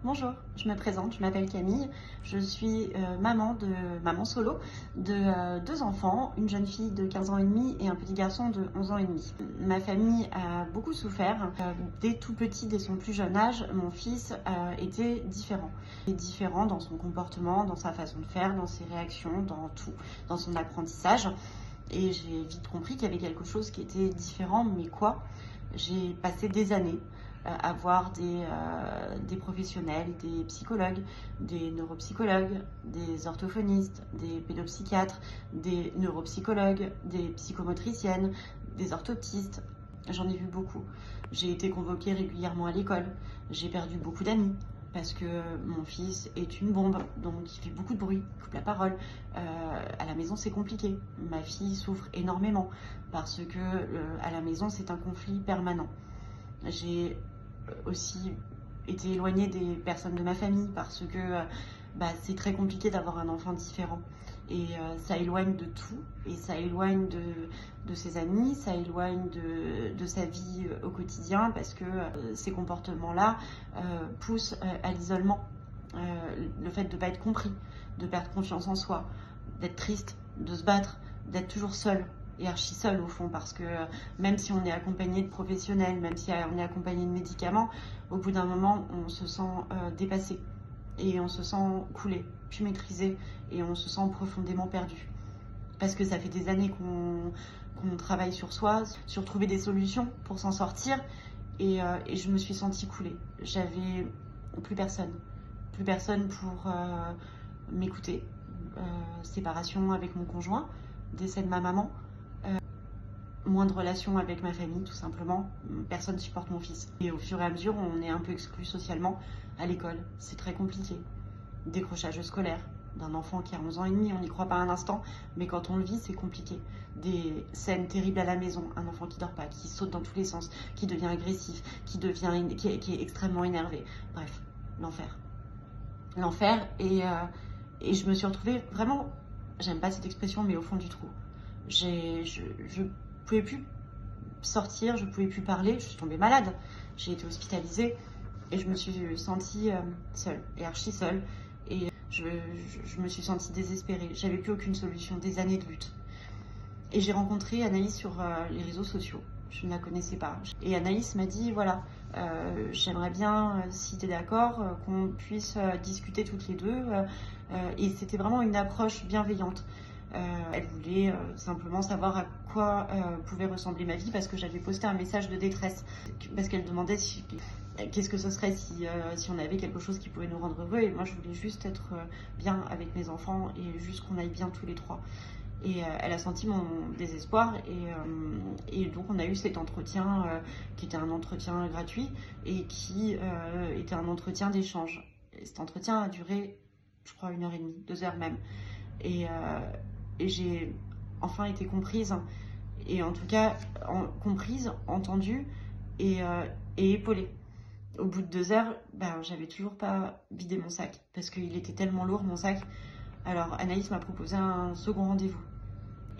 Bonjour, je me présente, je m'appelle Camille, je suis maman solo de deux enfants, une jeune fille de 15 ans et demi et un petit garçon de 11 ans et demi. Ma famille a beaucoup souffert. Dès tout petit, dès son plus jeune âge, mon fils était différent. Il est différent dans son comportement, dans sa façon de faire, dans ses réactions, dans tout, dans son apprentissage. Et j'ai vite compris qu'il y avait quelque chose qui était différent, mais quoi? J'ai passé des années à voir des professionnels, des psychologues, des neuropsychologues, des orthophonistes, des pédopsychiatres, des neuropsychologues, des psychomotriciennes, des orthoptistes. J'en ai vu beaucoup. J'ai été convoquée régulièrement à l'école. J'ai perdu beaucoup d'amis parce que mon fils est une bombe, donc il fait beaucoup de bruit, il coupe la parole. À la maison, c'est compliqué. Ma fille souffre énormément parce que à la maison, c'est un conflit permanent. J'ai aussi été éloignée des personnes de ma famille parce que c'est très compliqué d'avoir un enfant différent. Et ça éloigne de tout, et ça éloigne de ses amis, ça éloigne de sa vie au quotidien parce que ces comportements-là poussent à l'isolement. Le fait de ne pas être compris, de perdre confiance en soi, d'être triste, de se battre, d'être toujours seul et archi seul au fond, parce que même si on est accompagné de professionnels, même si on est accompagné de médicaments, au bout d'un moment on se sent dépassé et on se sent coulé, plus maîtrisé, et on se sent profondément perdu. Parce que ça fait des années qu'on travaille sur soi, sur trouver des solutions pour s'en sortir, et je me suis sentie coulée. J'avais plus personne pour m'écouter. Séparation avec mon conjoint, décès de ma maman, moins de relations avec ma famille, tout simplement. Personne ne supporte mon fils. Et au fur et à mesure, on est un peu exclu socialement à l'école. C'est très compliqué. Décrochage scolaire d'un enfant qui a 11 ans et demi, on n'y croit pas un instant, mais quand on le vit, c'est compliqué. Des scènes terribles à la maison, un enfant qui dort pas, qui saute dans tous les sens, qui devient agressif, qui est extrêmement énervé. Bref, l'enfer. L'enfer, et je me suis retrouvée vraiment, j'aime pas cette expression, mais au fond du trou. Je pouvais plus sortir, je pouvais plus parler, je suis tombée malade, j'ai été hospitalisée et je me suis sentie seule et archi seule, et je me suis sentie désespérée. J'avais plus aucune solution, des années de lutte. Et j'ai rencontré Anaïs sur les réseaux sociaux. Je ne la connaissais pas. Et Anaïs m'a dit, voilà, j'aimerais bien, si tu es d'accord, qu'on puisse discuter toutes les deux. Et c'était vraiment une approche bienveillante. Elle voulait simplement savoir à quoi pouvait ressembler ma vie, parce que j'avais posté un message de détresse. Parce qu'elle demandait qu'est-ce que ce serait si on avait quelque chose qui pouvait nous rendre heureux. Et moi, je voulais juste être bien avec mes enfants et juste qu'on aille bien tous les trois. Et elle a senti mon désespoir, et donc on a eu cet entretien qui était un entretien gratuit et qui était un entretien d'échange. Et cet entretien a duré, je crois, 1h30, 2 heures même. Et j'ai enfin été comprise, et en tout cas comprise, entendue et épaulée. Au bout de 2 heures, j'avais toujours pas vidé mon sac parce qu'il était tellement lourd, mon sac. Alors Anaïs m'a proposé un second rendez-vous.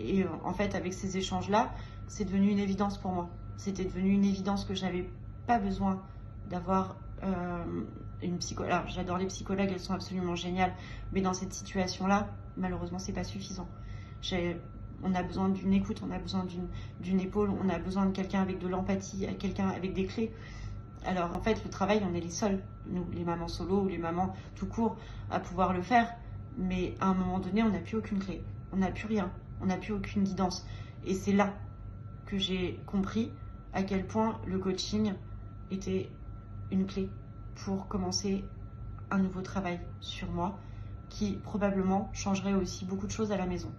Et en fait, avec ces échanges-là, c'est devenu une évidence pour moi. C'était devenu une évidence que j'avais pas besoin d'avoir une psychologue. Alors, j'adore les psychologues, elles sont absolument géniales. Mais dans cette situation-là, malheureusement, c'est pas suffisant. On a besoin d'une écoute, on a besoin d'une épaule, on a besoin de quelqu'un avec de l'empathie, quelqu'un avec des clés. Alors en fait, le travail, on est les seuls, nous, les mamans solo ou les mamans tout court, à pouvoir le faire. Mais à un moment donné, on n'a plus aucune clé, on n'a plus rien, on n'a plus aucune guidance. Et c'est là que j'ai compris à quel point le coaching était une clé pour commencer un nouveau travail sur moi, qui probablement changerait aussi beaucoup de choses à la maison.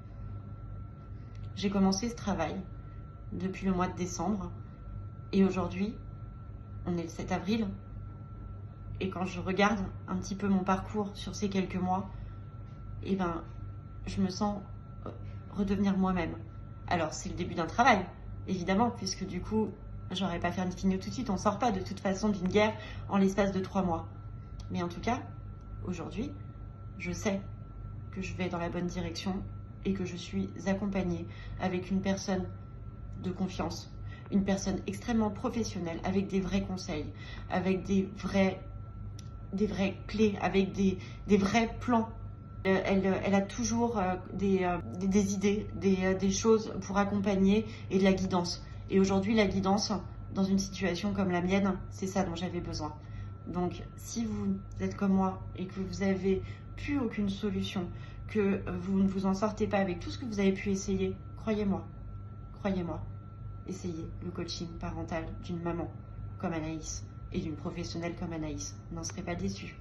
J'ai commencé ce travail depuis le mois de décembre, et aujourd'hui, on est le 7 avril, et quand je regarde un petit peu mon parcours sur ces quelques mois, je me sens redevenir moi-même. Alors c'est le début d'un travail, évidemment, puisque du coup, j'aurais pas fait une finio tout de suite, on sort pas de toute façon d'une guerre en l'espace de 3 mois. Mais en tout cas, aujourd'hui, je sais que je vais dans la bonne direction et que je suis accompagnée avec une personne de confiance, une personne extrêmement professionnelle, avec des vrais conseils, avec des vraies des vraies clés, avec des vrais plans. Elle a toujours des idées, des choses pour accompagner et de la guidance. Et aujourd'hui, la guidance, dans une situation comme la mienne, c'est ça dont j'avais besoin. Donc, si vous êtes comme moi et que vous n'avez plus aucune solution, que vous ne vous en sortez pas avec tout ce que vous avez pu essayer, croyez-moi, essayez le coaching parental d'une maman comme Anaïs et d'une professionnelle comme Anaïs. Vous n'en serez pas déçus.